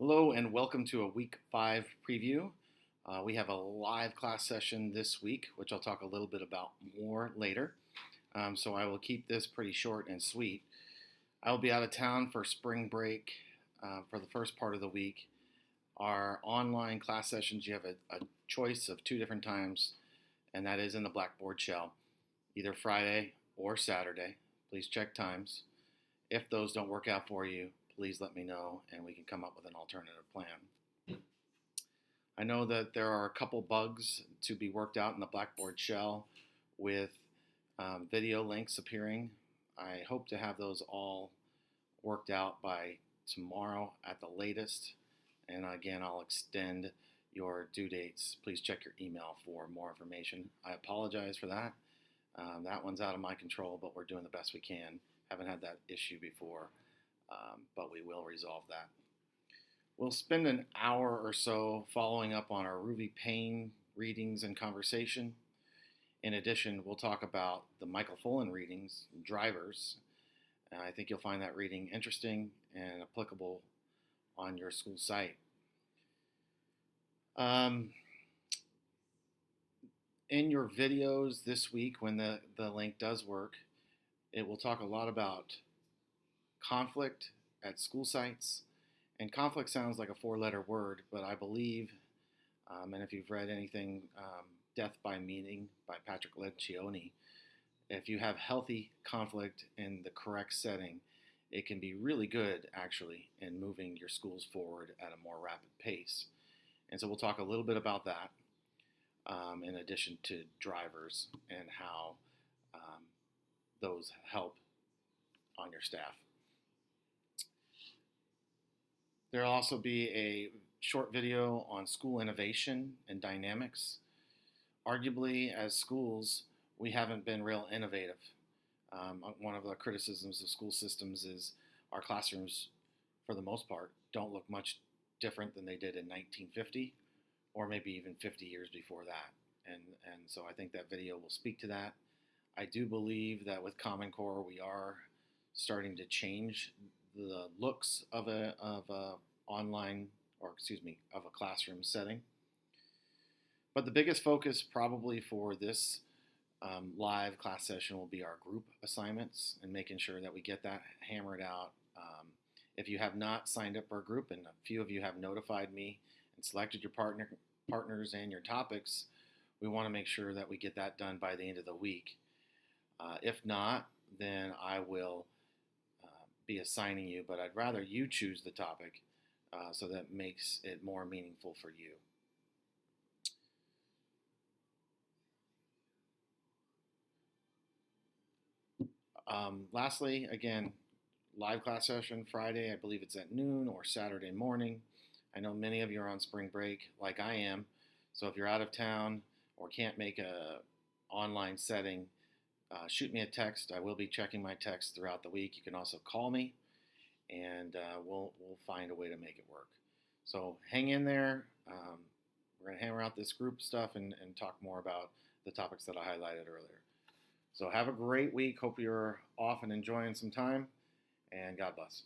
Hello and welcome to a week 5 preview. We have a live class session this week, which I'll talk a little bit about more later. So I will keep this pretty short and sweet. I will be out of town for spring break for the first part of the week. Our online class sessions, you have a choice of 2 different times, and that is in the Blackboard shell, either Friday or Saturday. Please check times. If those don't work out for you, please let me know and we can come up with an alternative plan. I know that there are a couple bugs to be worked out in the Blackboard shell with video links appearing. I hope to have those all worked out by tomorrow at the latest. And again, I'll extend your due dates. Please check your email for more information. I apologize for that. That one's out of my control, but we're doing the best we can. Haven't had that issue before. But we will resolve that. We'll spend an hour or so following up on our Ruvi Payne readings and conversation. In addition, we'll talk about the Michael Fullen readings, Drivers. And I think you'll find that reading interesting and applicable on your school site. In your videos this week, when the link does work, it will talk a lot about conflict at school sites. And conflict sounds like a 4-letter word, but I believe, and if you've read anything, Death by Meaning by Patrick Lencioni, if you have healthy conflict in the correct setting, it can be really good, actually, in moving your schools forward at a more rapid pace. And so we'll talk a little bit about that, in addition to drivers and how those help on your staff. There will also be a short video on school innovation and dynamics. Arguably, as schools, we haven't been real innovative. One of the criticisms of school systems is our classrooms, for the most part, don't look much different than they did in 1950 or maybe even 50 years before that. And so I think that video will speak to that. I do believe that with Common Core, we are starting to change the looks of a classroom setting. But the biggest focus probably for this live class session will be our group assignments and making sure that we get that hammered out. If you have not signed up for a group, and a few of you have notified me and selected your partners and your topics, we want to make sure that we get that done by the end of the week. If not, then I will be assigning you, but I'd rather you choose the topic so that makes it more meaningful for you. Lastly, again, live class session Friday, I believe it's at noon, or Saturday morning. I know many of you are on spring break like I am, so if you're out of town or can't make a online setting, shoot me a text. I will be checking my texts throughout the week. You can also call me, and we'll find a way to make it work. So hang in there. We're going to hammer out this group stuff and talk more about the topics that I highlighted earlier. So have a great week. Hope you're off and enjoying some time, and God bless.